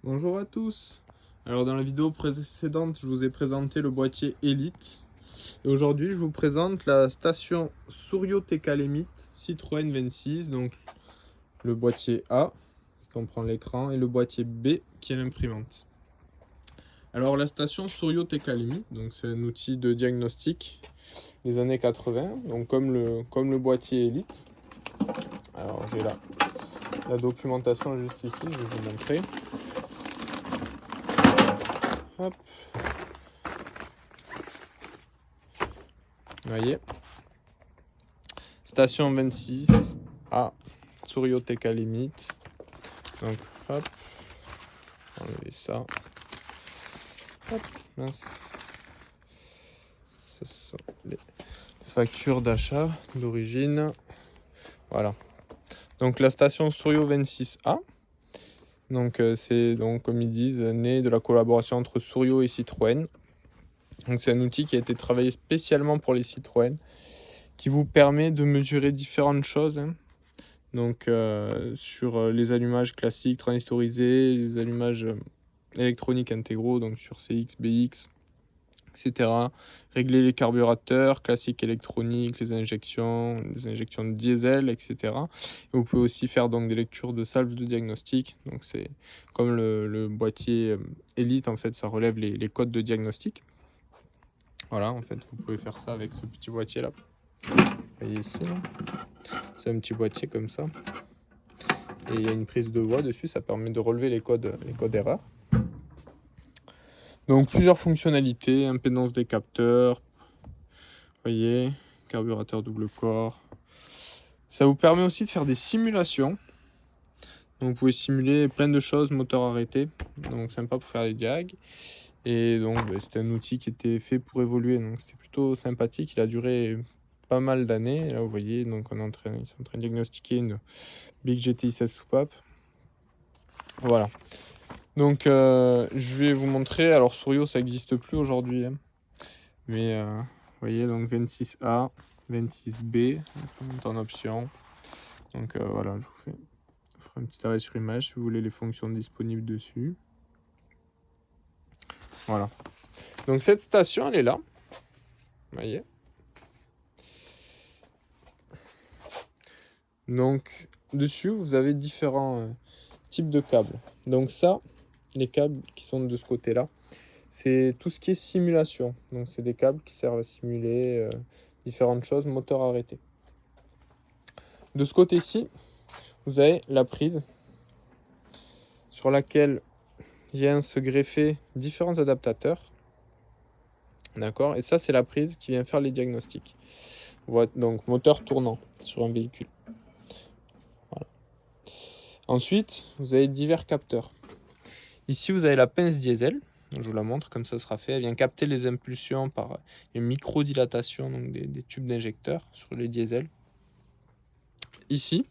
Bonjour à tous. Alors dans la vidéo précédente, je vous ai présenté le boîtier Elite. Et aujourd'hui, je vous présente la station Surio Tekalemit Citroën 26, donc le boîtier A qui comprend l'écran et le boîtier B qui est l'imprimante. Alors la station Surio Tekalemit, donc c'est un outil de diagnostic des années 80, donc comme le boîtier Elite. Alors j'ai la documentation juste ici, je vais vous montrer. Hop. Vous voyez, station 26 à Surio Tekalemit. Donc hop, enlever ça. Hop, mince. Ce sont les factures d'achat d'origine. Voilà. Donc la station Surio 26A. Donc c'est donc comme ils disent né de la collaboration entre Surio et Citroën. Donc c'est un outil qui a été travaillé spécialement pour les Citroën, qui vous permet de mesurer différentes choses. Donc sur les allumages classiques transistorisés, les allumages électroniques intégraux, donc sur CX, BX, etc. Régler les carburateurs classiques électroniques, les injections de diesel, etc. Et vous pouvez aussi faire donc des lectures de salves de diagnostic. Donc c'est comme le boîtier Elite, en fait, ça relève les codes de diagnostic. Voilà, en fait, vous pouvez faire ça avec ce petit boîtier là. Vous voyez ici, c'est un petit boîtier comme ça. Et il y a une prise de voix dessus, ça permet de relever les codes erreurs. Donc plusieurs fonctionnalités, impédance des capteurs, vous voyez, carburateur double corps. Ça vous permet aussi de faire des simulations. Donc vous pouvez simuler plein de choses, moteur arrêté, donc sympa pour faire les diags. Et donc c'était un outil qui était fait pour évoluer, donc c'était plutôt sympathique. Il a duré pas mal d'années. Là vous voyez, donc ils sont en train de diagnostiquer une Big GTI 16 soupape. Voilà. Donc je vais vous montrer. Alors Surio ça n'existe plus aujourd'hui, hein. Mais vous voyez, donc 26A, 26B en option. Donc voilà, je vous ferai un petit arrêt sur image si vous voulez les fonctions disponibles dessus. Voilà. Donc cette station elle est là. Vous voyez. Donc dessus vous avez différents types de câbles. Donc ça, les câbles qui sont de ce côté-là, c'est tout ce qui est simulation. Donc c'est des câbles qui servent à simuler différentes choses, moteur arrêté. De ce côté-ci, vous avez la prise sur laquelle vient se greffer différents adaptateurs. D'accord. Et ça, c'est la prise qui vient faire les diagnostics. Voilà, donc moteur tournant sur un véhicule. Voilà. Ensuite, vous avez divers capteurs. Ici, vous avez la pince diesel. Je vous la montre comme ça sera fait. Elle vient capter les impulsions par une microdilatation, donc des tubes d'injecteurs sur les diesels. Ici,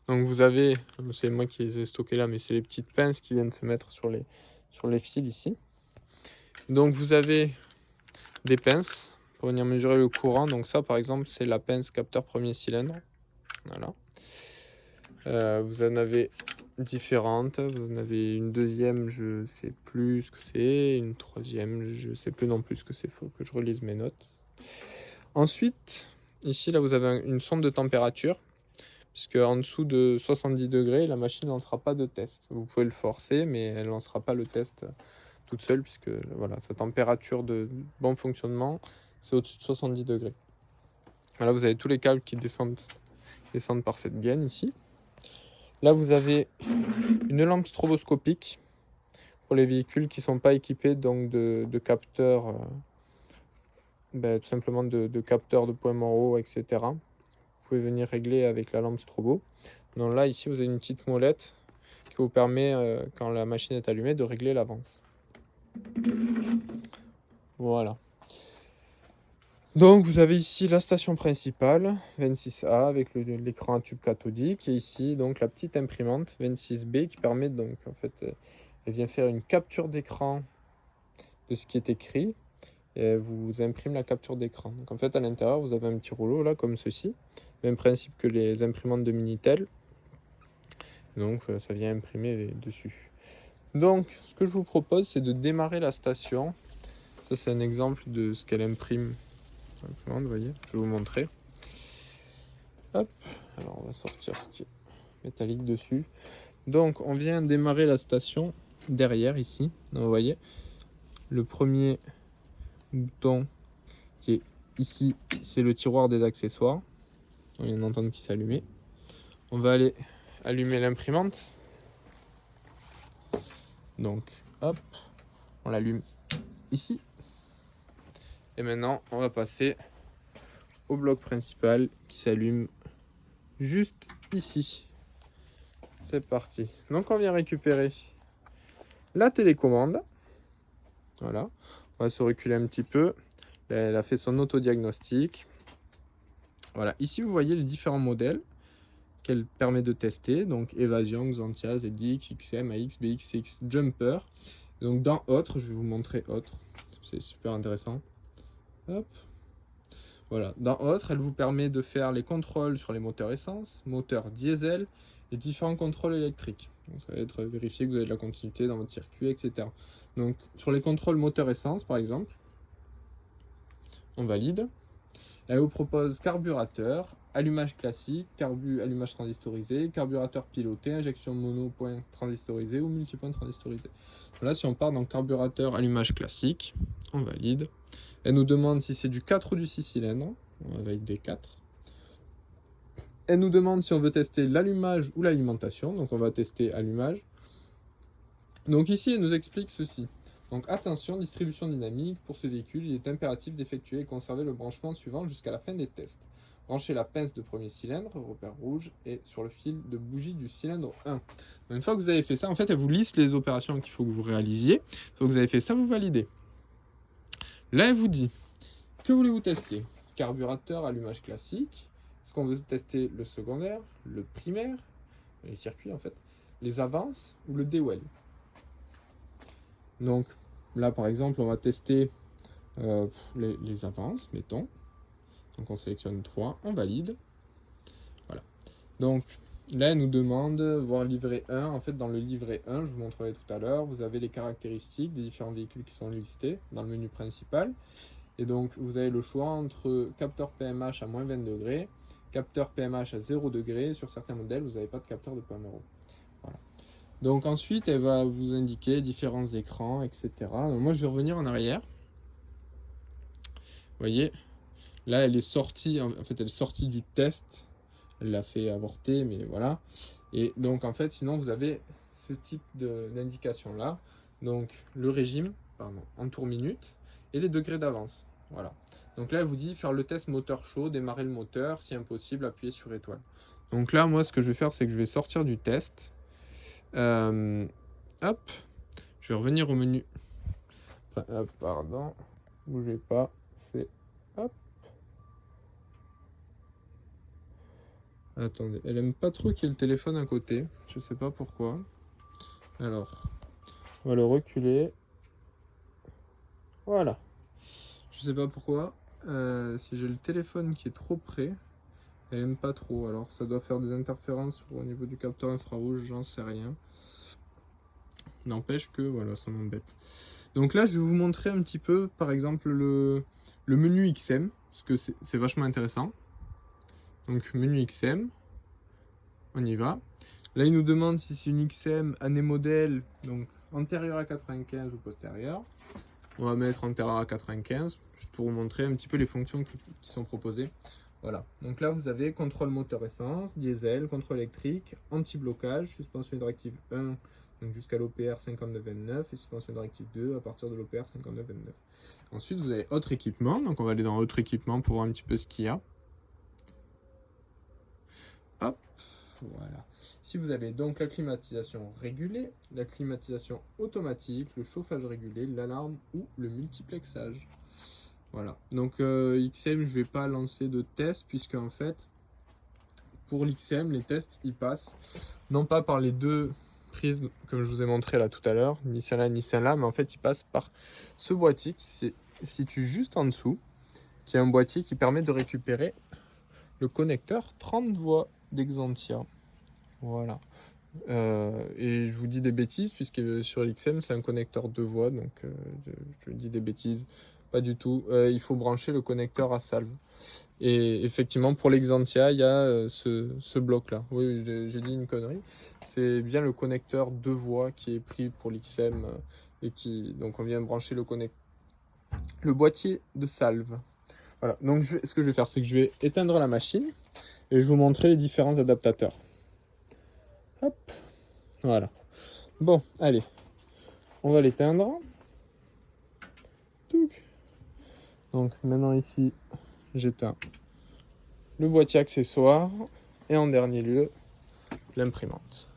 donc vous avez, c'est moi qui les ai stockés là, mais c'est les petites pinces qui viennent se mettre sur les fils ici. Donc vous avez des pinces pour venir mesurer le courant. Donc ça, par exemple, c'est la pince capteur premier cylindre. Voilà. Vous en avez différentes. Vous en avez une deuxième, je sais plus ce que c'est. Une troisième, je sais plus non plus ce que c'est. Faut que je relise mes notes. Ensuite, ici, là, vous avez une sonde de température. Puisque en dessous de 70 degrés, la machine ne lancera pas de test. Vous pouvez le forcer, mais elle ne lancera pas le test toute seule, puisque voilà, sa température de bon fonctionnement, c'est au-dessus de 70 degrés. Là, vous avez tous les câbles qui descendent par cette gaine ici. Là, vous avez une lampe stroboscopique pour les véhicules qui ne sont pas équipés donc de capteurs, tout simplement de capteurs de points moraux, etc. Vous pouvez venir régler avec la lampe strobo. Donc là, ici, vous avez une petite molette qui vous permet, quand la machine est allumée, de régler l'avance. Voilà. Donc vous avez ici la station principale 26A avec l'écran à tube cathodique et ici donc la petite imprimante 26B qui permet donc en fait elle vient faire une capture d'écran de ce qui est écrit et elle vous imprime la capture d'écran. Donc en fait à l'intérieur vous avez un petit rouleau là comme ceci, même principe que les imprimantes de Minitel. Donc ça vient imprimer dessus. Donc, ce que je vous propose, c'est de démarrer la station. Ça, c'est un exemple de ce qu'elle imprime. Vous voyez, je vais vous montrer. Hop, alors on va sortir ce qui est métallique dessus. Donc, on vient démarrer la station derrière ici. Donc, vous voyez, le premier bouton qui est ici, c'est le tiroir des accessoires. On vient d'entendre qu'il s'allumait. On va aller allumer l'imprimante. Donc, hop, on l'allume ici. Et maintenant, on va passer au bloc principal qui s'allume juste ici. C'est parti. Donc, on vient récupérer la télécommande. Voilà. On va se reculer un petit peu. Elle a fait son autodiagnostic. Voilà. Ici, vous voyez les différents modèles qu'elle permet de tester. Donc, Évasion, Xantia, ZX, XM, AX, BXX, Jumper. Donc, dans Autre, je vais vous montrer Autre. C'est super intéressant. Hop. Voilà. Dans Autre, elle vous permet de faire les contrôles sur les moteurs essence, moteurs diesel et différents contrôles électriques. Donc, ça va être vérifier que vous avez de la continuité dans votre circuit, etc. Donc, sur les contrôles moteur essence, par exemple, on valide. Elle vous propose carburateur, allumage classique, allumage transistorisé, carburateur piloté, injection mono-point transistorisé ou multipoint transistorisé. Voilà, si on part dans carburateur allumage classique, on valide. Elle nous demande si c'est du 4 ou du 6 cylindres. On va valider 4. Elle nous demande si on veut tester l'allumage ou l'alimentation. Donc on va tester allumage. Donc ici, elle nous explique ceci. Donc attention, distribution dynamique. Pour ce véhicule, il est impératif d'effectuer et conserver le branchement suivant jusqu'à la fin des tests. Branchez la pince de premier cylindre, repère rouge, et sur le fil de bougie du cylindre 1. Donc, une fois que vous avez fait ça, en fait, elle vous liste les opérations qu'il faut que vous réalisiez. Une fois que vous avez fait ça, vous validez. Là, elle vous dit, que voulez-vous tester? Carburateur, allumage classique. Est-ce qu'on veut tester le secondaire, le primaire, les circuits en fait, les avances ou le dewell? Donc là, par exemple, on va tester les avances, mettons. Donc on sélectionne 3, on valide. Voilà. Donc là, elle nous demande, voir livret 1. En fait, dans le livret 1, je vous montrerai tout à l'heure, vous avez les caractéristiques des différents véhicules qui sont listés dans le menu principal. Et donc, vous avez le choix entre capteur PMH à moins 20 degrés, capteur PMH à 0 degré. Sur certains modèles, vous n'avez pas de capteur de point zéro. Voilà. Donc ensuite, elle va vous indiquer différents écrans, etc. Donc, moi, je vais revenir en arrière. Vous voyez, là, elle est sortie. En fait, elle est sortie du test. Elle l'a fait avorter, mais voilà. Et donc, en fait, sinon, vous avez ce type d'indication-là. Donc, le régime, en tour minute, et les degrés d'avance. Voilà. Donc là, elle vous dit faire le test moteur chaud, démarrer le moteur, si impossible, appuyer sur étoile. Donc là, moi, ce que je vais faire, c'est que je vais sortir du test. Hop, je vais revenir au menu. Enfin, hop, pardon, bougez pas, c'est hop. Attendez, elle aime pas trop qu'il y ait le téléphone à côté, je sais pas pourquoi. Alors, on va le reculer. Voilà. Je sais pas pourquoi. Si j'ai le téléphone qui est trop près, elle aime pas trop. Alors ça doit faire des interférences au niveau du capteur infrarouge, j'en sais rien. N'empêche que voilà, ça m'embête. Donc là, je vais vous montrer un petit peu, par exemple, le menu XM, parce que c'est vachement intéressant. Donc menu XM, on y va. Là, il nous demande si c'est une XM année modèle, donc antérieure à 95 ou postérieure. On va mettre antérieur à 95, juste pour vous montrer un petit peu les fonctions qui sont proposées. Voilà, donc là vous avez contrôle moteur essence, diesel, contrôle électrique, anti-blocage, suspension hydractive 1, donc jusqu'à l'OPR 5929, et suspension hydractive 2 à partir de l'OPR 5929. Ensuite vous avez autre équipement, donc on va aller dans autre équipement pour voir un petit peu ce qu'il y a. Hop, voilà. Ici vous avez donc la climatisation régulée, la climatisation automatique, le chauffage régulé, l'alarme ou le multiplexage. Voilà, donc XM, je vais pas lancer de test puisque en fait, pour l'XM, les tests, ils passent non pas par les deux prises comme je vous ai montré là tout à l'heure, ni celle-là ni celle-là, mais en fait, ils passent par ce boîtier qui se situe juste en dessous, qui est un boîtier qui permet de récupérer le connecteur 30 voix d'Exantia. Voilà, Et je vous dis des bêtises, puisque sur l'XM, c'est un connecteur 2 voies, donc je dis des bêtises, pas du tout. Il faut brancher le connecteur à salve. Et effectivement, pour l'Exantia, il y a ce bloc-là. Oui, j'ai dit une connerie. C'est bien le connecteur 2 voies qui est pris pour l'XM, et qui, donc on vient brancher le boîtier de salve. Voilà, donc ce que je vais faire, c'est que je vais éteindre la machine et je vais vous montrer les différents adaptateurs. Hop, voilà. Bon, allez, on va l'éteindre. Donc maintenant ici, j'éteins le boîtier accessoire et en dernier lieu, l'imprimante.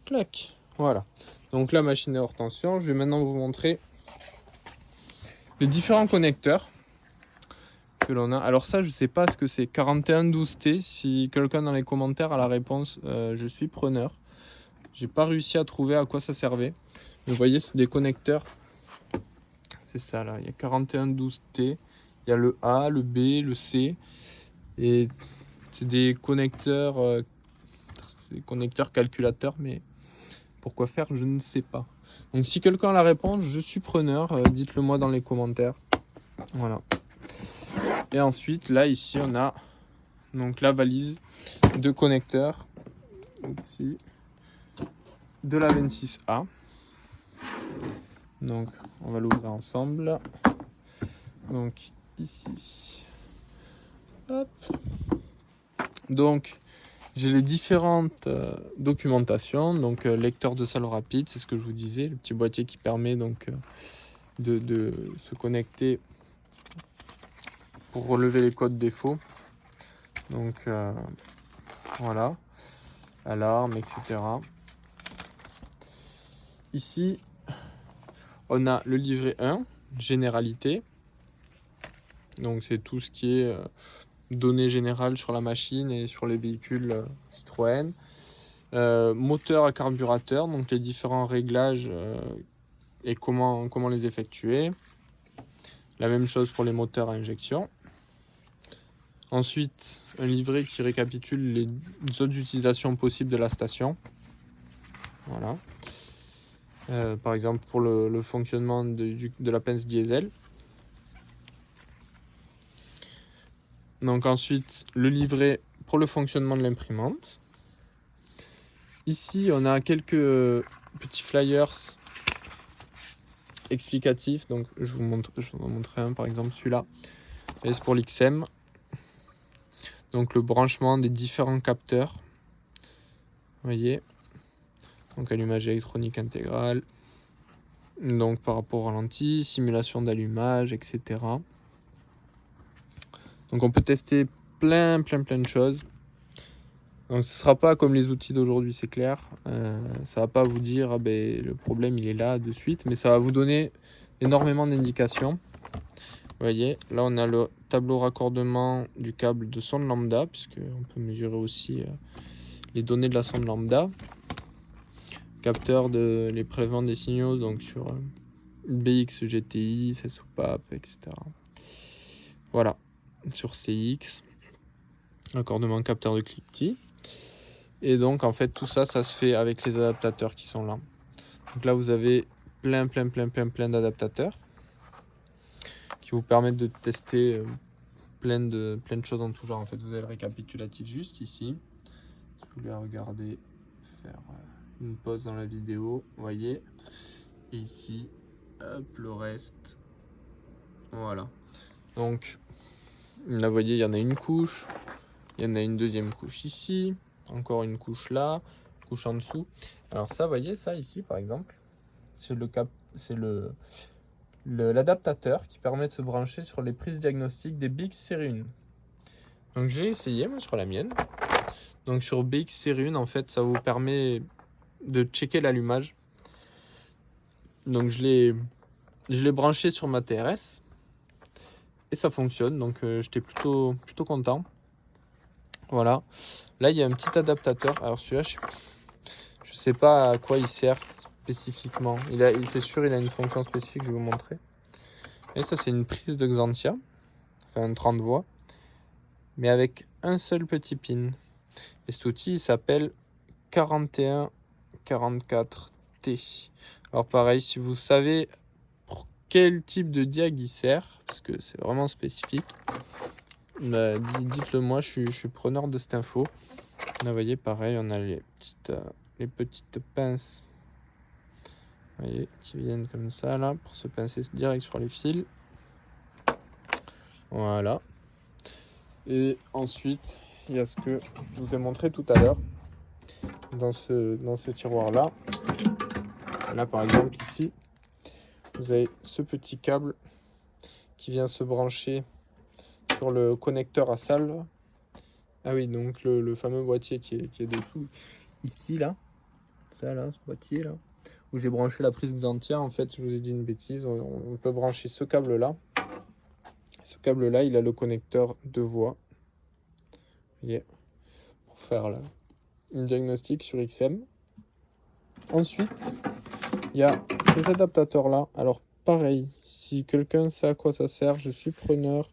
Clac, voilà. Donc la machine est hors tension. Je vais maintenant vous montrer les différents connecteurs que l'on a. Alors ça, je sais pas ce que c'est. 4112T. Si quelqu'un dans les commentaires a la réponse, je suis preneur. J'ai pas réussi à trouver à quoi ça servait. Mais vous voyez, c'est des connecteurs. C'est ça là. Il y a 4112T. Il y a le A, le B, le C. Et c'est des connecteurs, calculateurs, mais pourquoi faire, je ne sais pas. Donc si quelqu'un a la réponse, je suis preneur. Dites-le moi dans les commentaires. Voilà. Et ensuite, là, ici, on a donc la valise de connecteurs ici, de la 26A. Donc, on va l'ouvrir ensemble. Donc, ici. Hop. Donc, j'ai les différentes documentations. Donc, lecteur de salle rapide, c'est ce que je vous disais. Le petit boîtier qui permet donc de se connecter pour relever les codes défauts. Donc, voilà. Alarme, etc. Ici, on a le livret 1, généralité. Donc, c'est tout ce qui est données générales sur la machine et sur les véhicules Citroën. Moteur à carburateur, donc les différents réglages et comment les effectuer. La même chose pour les moteurs à injection. Ensuite, un livret qui récapitule les autres utilisations possibles de la station. Voilà. Par exemple, pour le fonctionnement de la pince diesel. Donc ensuite, le livret pour le fonctionnement de l'imprimante. Ici, on a quelques petits flyers explicatifs. Donc je vous en montrer un, par exemple celui-là. Et c'est pour l'XM. Donc le branchement des différents capteurs. Vous voyez. Donc allumage électronique intégral. Donc par rapport aux lentilles, simulation d'allumage, etc. Donc on peut tester plein de choses. Donc ce ne sera pas comme les outils d'aujourd'hui, c'est clair. Ça va pas vous dire le problème il est là de suite, mais ça va vous donner énormément d'indications. Vous voyez, là on a le tableau raccordement du câble de sonde lambda, puisqu'on peut mesurer aussi les données de la sonde lambda. Capteur de les prélèvements des signaux, donc sur BX, GTI, soupape, etc. Voilà, sur CX, raccordement capteur de cliquetis. Et donc en fait tout ça, ça se fait avec les adaptateurs qui sont là. Donc là vous avez plein d'adaptateurs qui vous permettent de tester plein de choses en tout genre. En fait, vous avez le récapitulatif juste ici. Si vous voulez regarder, faire une pause dans la vidéo, vous voyez. Et ici, hop, le reste. Voilà. Donc là, vous voyez, il y en a une couche. Il y en a une deuxième couche ici. Encore une couche là. Couche en dessous. Alors ça, vous voyez, ça ici, par exemple, c'est l'adaptateur qui permet de se brancher sur les prises diagnostiques des BX série 1. Donc j'ai essayé moi sur la mienne. Donc sur BX série 1, en fait, ça vous permet de checker l'allumage. Donc je l'ai branché sur ma TRS et ça fonctionne. Donc j'étais plutôt content. Voilà. Là il y a un petit adaptateur. Alors celui-là, je sais pas à quoi il sert spécifiquement. C'est sûr, il a une fonction spécifique. Je vais vous montrer. Et ça, c'est une prise de Xantia, enfin un 30 voix, mais avec un seul petit pin. Et cet outil, il s'appelle 4144T. Alors pareil, si vous savez pour quel type de diag il sert, parce que c'est vraiment spécifique, bah, dites-le moi, je suis preneur de cette info. Là, vous voyez, pareil, on a les petites pinces, vous voyez, qui viennent comme ça, là, pour se pincer direct sur les fils. Voilà. Et ensuite, il y a ce que je vous ai montré tout à l'heure, dans ce tiroir-là. Là, par exemple, ici, vous avez ce petit câble qui vient se brancher sur le connecteur à salve. Ah oui, donc le fameux boîtier qui est dessous. Ici, là. Ça, là, ce boîtier, là. Où j'ai branché la prise Xantia. En fait, je vous ai dit une bêtise. On peut brancher ce câble-là. Ce câble-là, il a le connecteur 2 voies. Vous voyez, pour faire là, une diagnostic sur XM. Ensuite, il y a ces adaptateurs-là. Alors, pareil, si quelqu'un sait à quoi ça sert, je suis preneur.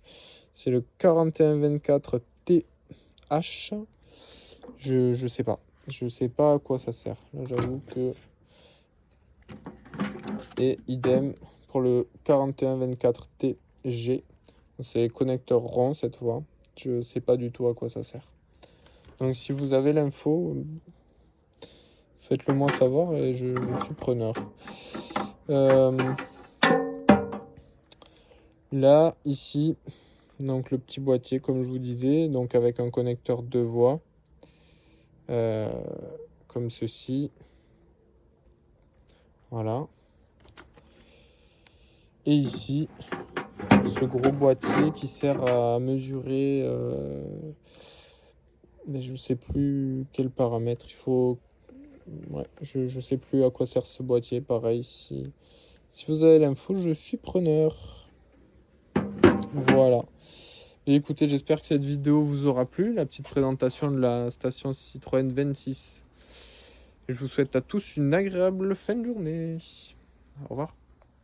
C'est le 4124TH. Je sais pas. Je sais pas à quoi ça sert. Là, j'avoue que... Et idem pour le 4124TG. C'est connecteur rond cette fois. Je sais pas du tout à quoi ça sert. Donc si vous avez l'info, faites-le moi savoir et je suis preneur. Là, ici, donc le petit boîtier comme je vous disais, donc avec un connecteur 2 voies, comme ceci. Voilà. Et ici, ce gros boîtier qui sert à mesurer, je ne sais plus quel paramètre. Il faut, ouais, je sais plus à quoi sert ce boîtier. Pareil, si vous avez l'info, je suis preneur. Voilà. Et écoutez, j'espère que cette vidéo vous aura plu, la petite présentation de la station Citroën 26. Et je vous souhaite à tous une agréable fin de journée. Au revoir.